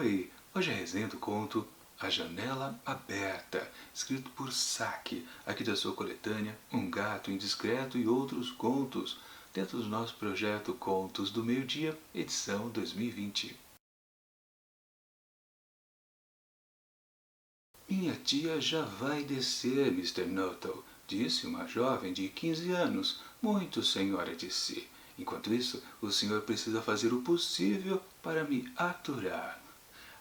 Oi! Hoje é a resenha do conto A Janela Aberta, escrito por Saki, aqui da sua coletânea Um Gato Indiscreto e Outros Contos, dentro do nosso projeto Contos do Meio-Dia, edição 2020. Minha tia já vai descer, Mr. Nuttall, disse uma jovem de 15 anos, muito senhora de si. Enquanto isso, o senhor precisa fazer o possível para me aturar.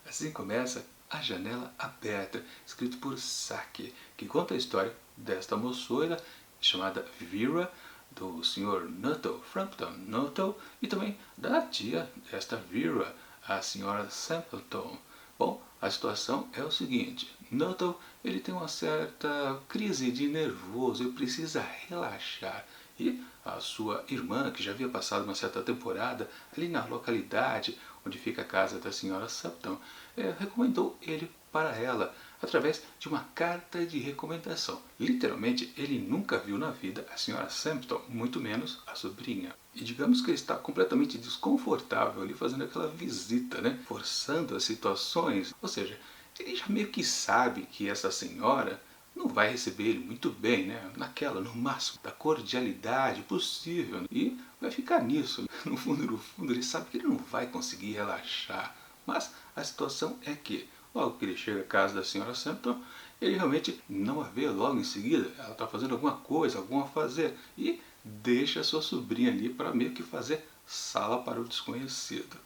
Assim começa A Janela Aberta, escrito por Saki, que conta a história desta moçoira chamada Vera, do Sr. Nuttall, Frampton Nuttall, e também da tia desta Vera, a Sra. Sampleton. Bom, a situação é o seguinte: Nuttall ele tem uma certa crise de nervoso e precisa relaxar. E a sua irmã, que já havia passado uma certa temporada ali na localidade onde fica a casa da Sra. Sampleton, recomendou ele para ela através de uma carta de recomendação. Literalmente, ele nunca viu na vida a Sra. Sampleton, muito menos a sobrinha. E digamos que ele está completamente desconfortável ali fazendo aquela visita, né? Forçando as situações. Ou seja, ele já meio que sabe que essa senhora não vai receber ele muito bem, né? No máximo, da cordialidade possível. E vai ficar nisso. No fundo, ele sabe que ele não vai conseguir relaxar. Mas a situação é que, logo que ele chega à casa da Sra. Sampleton, ele realmente não a vê logo em seguida. Ela está fazendo alguma coisa, algum afazer. E deixa a sua sobrinha ali para meio que fazer sala para o desconhecido.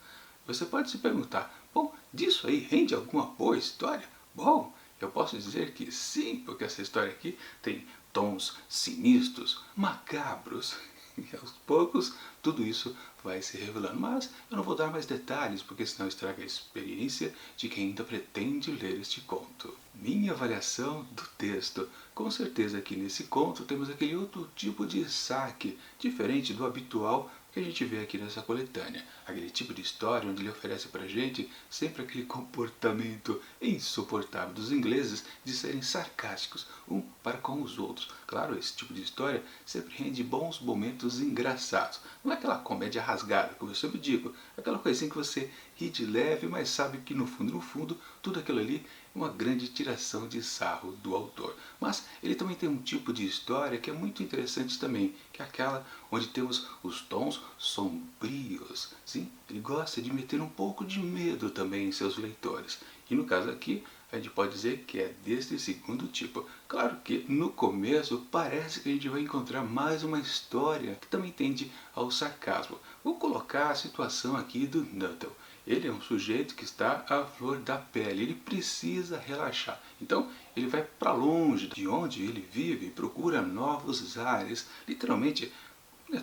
Você pode se perguntar, bom, disso aí rende alguma boa história? Bom, eu posso dizer que sim, porque essa história aqui tem tons sinistros, macabros, e aos poucos tudo isso vai se revelando. Mas eu não vou dar mais detalhes, porque senão estraga a experiência de quem ainda pretende ler este conto. Minha avaliação do texto. Com certeza aqui nesse conto temos aquele outro tipo de saque, diferente do habitual que a gente vê aqui nessa coletânea. Aquele tipo de história onde ele oferece pra gente sempre aquele comportamento insuportável dos ingleses de serem sarcásticos um para com os outros. Claro, esse tipo de história sempre rende bons momentos engraçados. Não é aquela comédia rasgada, como eu sempre digo, aquela coisinha que você ri de leve, mas sabe que no fundo, tudo aquilo ali é uma grande tiração de sarro do autor. Mas ele também tem um tipo de história que é muito interessante também, que é aquela onde temos os tons sombrios. Sim, ele gosta de meter um pouco de medo também em seus leitores. E no caso aqui, a gente pode dizer que é deste segundo tipo. Claro que no começo parece que a gente vai encontrar mais uma história que também tende ao sarcasmo. Vou colocar a situação aqui do Nuttall. Ele é um sujeito que está à flor da pele, ele precisa relaxar. Então ele vai para longe de onde ele vive e procura novos ares. Literalmente,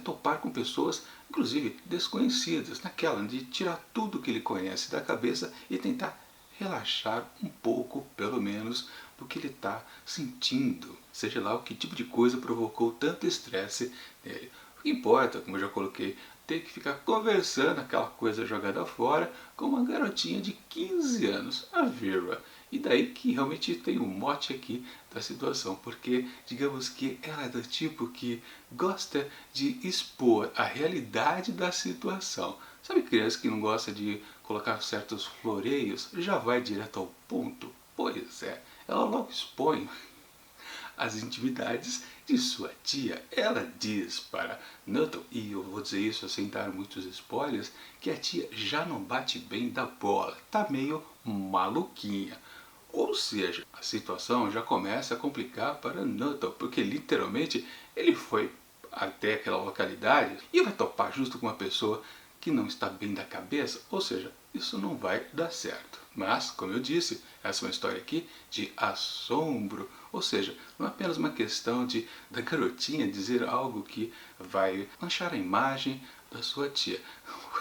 topar com pessoas, inclusive desconhecidas, naquela de tirar tudo que ele conhece da cabeça e tentar relaxar um pouco, pelo menos, do que ele está sentindo. Seja lá o que tipo de coisa provocou tanto estresse nele. O que importa, como eu já coloquei, ter que ficar conversando aquela coisa jogada fora com uma garotinha de 15 anos, a Vera. E daí que realmente tem um mote aqui da situação, porque digamos que ela é do tipo que gosta de expor a realidade da situação. Sabe criança que não gosta de colocar certos floreios? Já vai direto ao ponto? Pois é, ela logo expõe as intimidades de sua tia. Ela diz para Nuttall, e eu vou dizer isso sem dar muitos spoilers, que a tia já não bate bem da bola, tá meio maluquinha. Ou seja, a situação já começa a complicar para Nuttall, porque literalmente ele foi até aquela localidade e vai topar justo com uma pessoa que não está bem da cabeça, ou seja, isso não vai dar certo. Mas, como eu disse, essa é uma história aqui de assombro, ou seja, não é apenas uma questão da garotinha dizer algo que vai manchar a imagem da sua tia.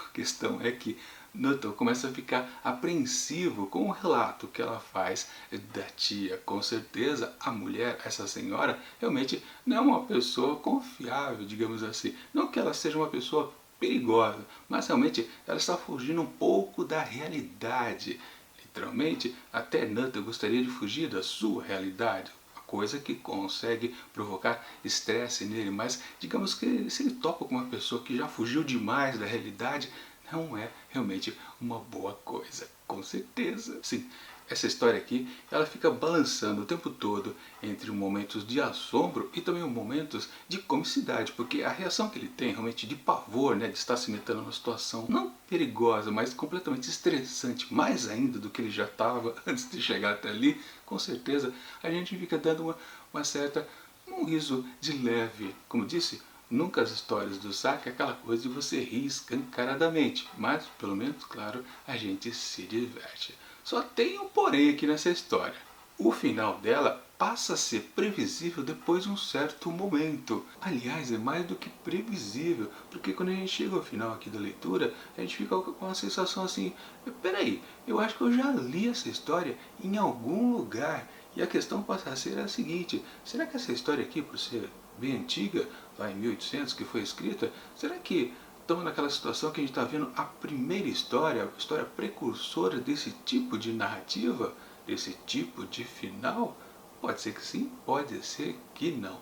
A questão é que Nuttall começa a ficar apreensivo com o relato que ela faz da tia. Com certeza a mulher, essa senhora, realmente não é uma pessoa confiável, digamos assim. Não que ela seja uma pessoa perigosa, mas realmente ela está fugindo um pouco da realidade. Literalmente, até Nuttall gostaria de fugir da sua realidade, coisa que consegue provocar estresse nele, mas digamos que se ele topa com uma pessoa que já fugiu demais da realidade, não é realmente uma boa coisa, com certeza. Sim, essa história aqui, ela fica balançando o tempo todo entre momentos de assombro e também momentos de comicidade, porque a reação que ele tem realmente de pavor, né, de estar se metendo numa situação não perigosa, mas completamente estressante, mais ainda do que ele já estava antes de chegar até ali, com certeza a gente fica dando uma certa, um riso de leve. Como disse, nunca as histórias do Saki é aquela coisa de você rir escancaradamente, mas pelo menos, claro, a gente se diverte. Só tem um porém aqui nessa história. O final dela passa a ser previsível depois de um certo momento. Aliás, é mais do que previsível, porque quando a gente chega ao final aqui da leitura, a gente fica com uma sensação assim, peraí, eu acho que eu já li essa história em algum lugar. E a questão passa a ser a seguinte, será que essa história aqui, por ser bem antiga, lá em 1800 que foi escrita, será que estamos naquela situação que a gente está vendo a primeira história, a história precursora desse tipo de narrativa, desse tipo de final? Pode ser que sim, pode ser que não.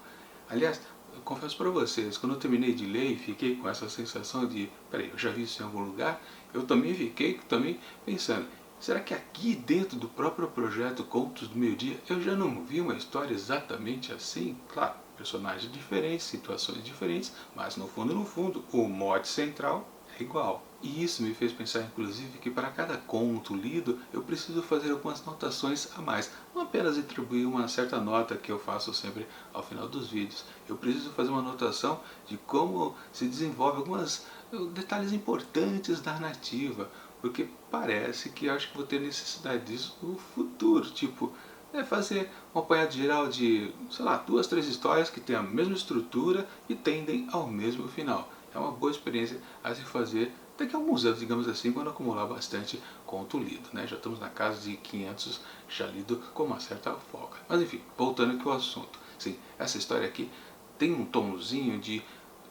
Aliás, eu confesso para vocês, quando eu terminei de ler e fiquei com essa sensação de, peraí, eu já vi isso em algum lugar, eu também fiquei pensando, será que aqui dentro do próprio projeto Contos do Meio-Dia eu já não vi uma história exatamente assim? Claro, personagens diferentes, situações diferentes, mas no fundo, o mote central é igual. E isso me fez pensar, inclusive, que para cada conto lido eu preciso fazer algumas notações a mais. Não apenas atribuir uma certa nota que eu faço sempre ao final dos vídeos. Eu preciso fazer uma anotação de como se desenvolve alguns detalhes importantes da narrativa. Porque parece que eu acho que vou ter necessidade disso no futuro. Tipo, fazer um apanhado geral de, sei lá, 2, 3 histórias que têm a mesma estrutura e tendem ao mesmo final. É uma boa experiência a se fazer daqui a alguns anos, digamos assim, quando acumular bastante conto lido, né? Já estamos na casa de 500 já lido com uma certa folga. Mas enfim, voltando aqui ao assunto. Sim, essa história aqui tem um tomzinho de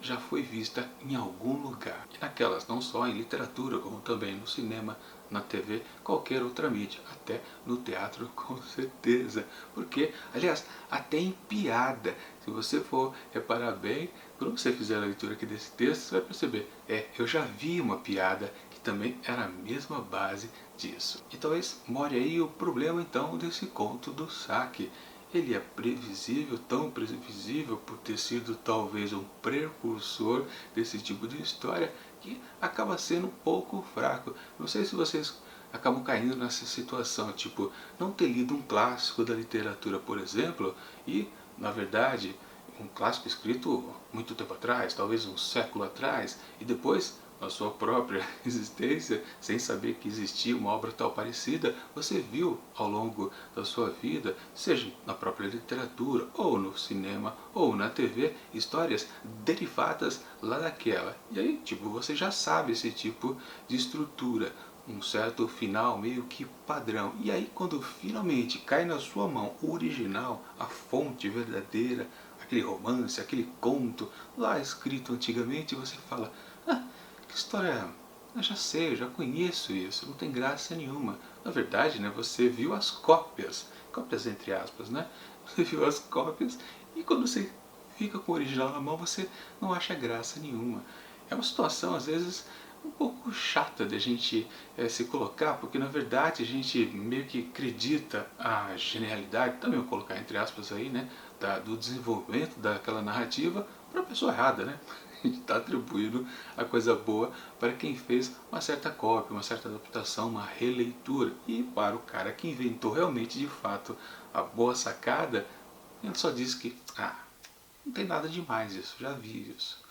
já foi vista em algum lugar. E naquelas, não só em literatura, como também no cinema, na TV, qualquer outra mídia, até no teatro com certeza. Porque, aliás, até em piada, se você for reparar bem, quando você fizer a leitura aqui desse texto, você vai perceber, eu já vi uma piada que também era a mesma base disso. E talvez more aí o problema então desse conto do Saki. Ele é previsível, tão previsível por ter sido talvez um precursor desse tipo de história, que acaba sendo um pouco fraco. Não sei se vocês acabam caindo nessa situação, tipo, não ter lido um clássico da literatura, por exemplo, e, na verdade, um clássico escrito muito tempo atrás, talvez um século atrás, e depois, na sua própria existência, sem saber que existia uma obra tal parecida, você viu ao longo da sua vida, seja na própria literatura, ou no cinema, ou na TV, histórias derivadas lá daquela. E aí, tipo, você já sabe esse tipo de estrutura, um certo final meio que padrão. E aí, quando finalmente cai na sua mão o original, a fonte verdadeira, aquele romance, aquele conto lá escrito antigamente, você fala, que história, eu já sei, eu já conheço isso, não tem graça nenhuma. Na verdade, né, você viu as cópias, cópias entre aspas, né? Você viu as cópias e quando você fica com o original na mão, você não acha graça nenhuma. É uma situação, às vezes, um pouco chata de a gente se colocar, porque na verdade a gente meio que acredita a genialidade, também vou colocar entre aspas aí, né, do desenvolvimento daquela narrativa para a pessoa errada, né? A gente está atribuindo a coisa boa para quem fez uma certa cópia, uma certa adaptação, uma releitura. E para o cara que inventou realmente de fato a boa sacada, ele só diz que, não tem nada demais isso, já vi isso.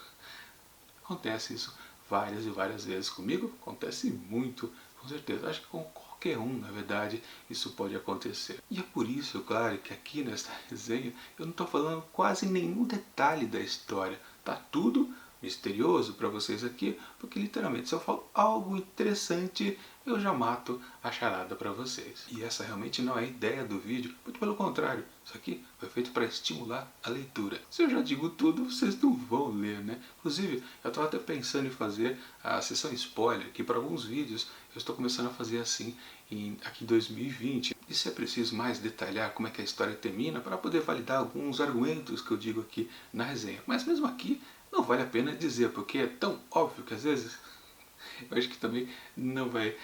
Acontece isso várias e várias vezes comigo, acontece muito, com certeza. Acho que com qualquer um, na verdade, isso pode acontecer. E é por isso, claro, que aqui nesta resenha eu não estou falando quase nenhum detalhe da história. Tá tudo misterioso para vocês aqui, porque literalmente se eu falo algo interessante, eu já mato a charada para vocês. E essa realmente não é a ideia do vídeo, muito pelo contrário, isso aqui foi feito para estimular a leitura. Se eu já digo tudo, vocês não vão ler, né? Inclusive, eu estava até pensando em fazer a sessão spoiler, que para alguns vídeos eu estou começando a fazer assim aqui em 2020. E se é preciso mais detalhar como é que a história termina, para poder validar alguns argumentos que eu digo aqui na resenha. Mas mesmo aqui, não vale a pena dizer, porque é tão óbvio que às vezes eu acho que também não vai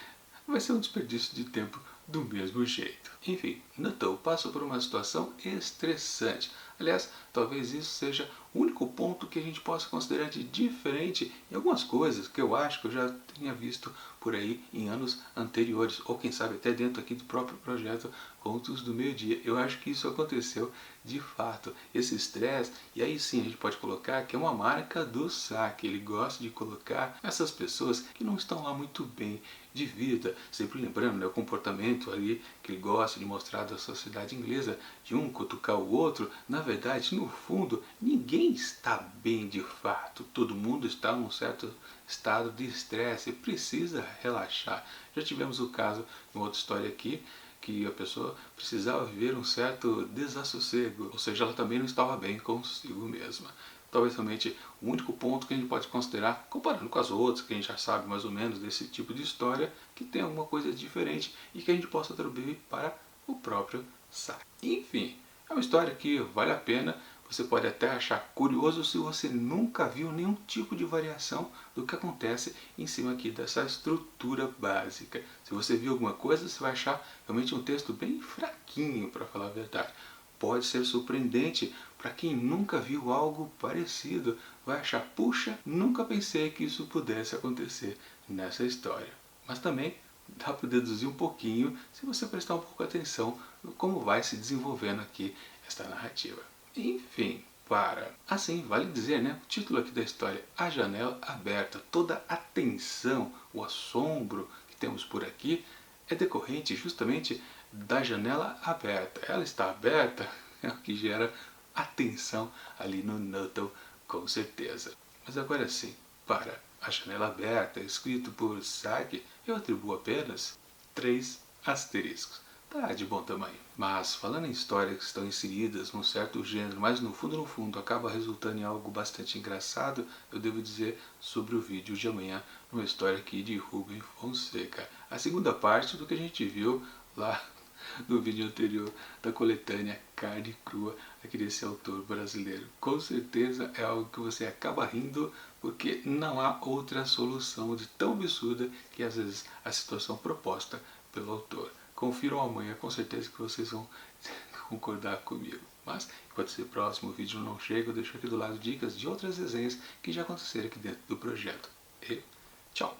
ser um desperdício de tempo do mesmo jeito. Enfim, Natal passa por uma situação estressante. Aliás, talvez isso seja o único ponto que a gente possa considerar de diferente em algumas coisas que eu acho que eu já tinha visto por aí em anos anteriores, ou quem sabe até dentro aqui do próprio projeto Contos do Meio-Dia. Eu acho que isso aconteceu de fato, esse estresse, e aí sim a gente pode colocar que é uma marca do Saki. Ele gosta de colocar essas pessoas que não estão lá muito bem de vida, sempre lembrando, né, o comportamento ali que ele gosta de mostrar da sociedade inglesa, de um cutucar o outro. Na verdade, no fundo, ninguém está bem de fato, todo mundo está num certo estado de estresse e precisa relaxar. Já tivemos o caso, uma outra história aqui, que a pessoa precisava viver um certo desassossego, ou seja, ela também não estava bem consigo mesma. Talvez somente o único ponto que a gente pode considerar, comparando com as outras, que a gente já sabe mais ou menos desse tipo de história, que tem alguma coisa diferente e que a gente possa atribuir para o próprio Saki. Enfim, é uma história que vale a pena. Você pode até achar curioso se você nunca viu nenhum tipo de variação do que acontece em cima aqui dessa estrutura básica. Se você viu alguma coisa, você vai achar realmente um texto bem fraquinho, para falar a verdade. Pode ser surpreendente para quem nunca viu algo parecido. Vai achar, puxa, nunca pensei que isso pudesse acontecer nessa história. Mas também dá para deduzir um pouquinho se você prestar um pouco de atenção no como vai se desenvolvendo aqui esta narrativa. Enfim, assim, vale dizer, né, o título aqui da história, A Janela Aberta. Toda a tensão, o assombro que temos por aqui é decorrente justamente da janela aberta. Ela está aberta, é o que gera atenção ali no Nuttall, com certeza. Mas agora sim, para A Janela Aberta, escrito por Saki, eu atribuo apenas 3 asteriscos. Tá de bom tamanho. Mas falando em histórias que estão inseridas num certo gênero, mas no fundo acaba resultando em algo bastante engraçado, eu devo dizer sobre o vídeo de amanhã, uma história aqui de Rubem Fonseca. A segunda parte do que a gente viu lá no vídeo anterior da coletânea Carne Crua, aqui desse autor brasileiro. Com certeza é algo que você acaba rindo, porque não há outra solução de tão absurda que às vezes a situação proposta pelo autor. Confiram amanhã, com certeza que vocês vão concordar comigo. Mas, enquanto esse próximo vídeo não chega, eu deixo aqui do lado dicas de outras resenhas que já aconteceram aqui dentro do projeto. E tchau!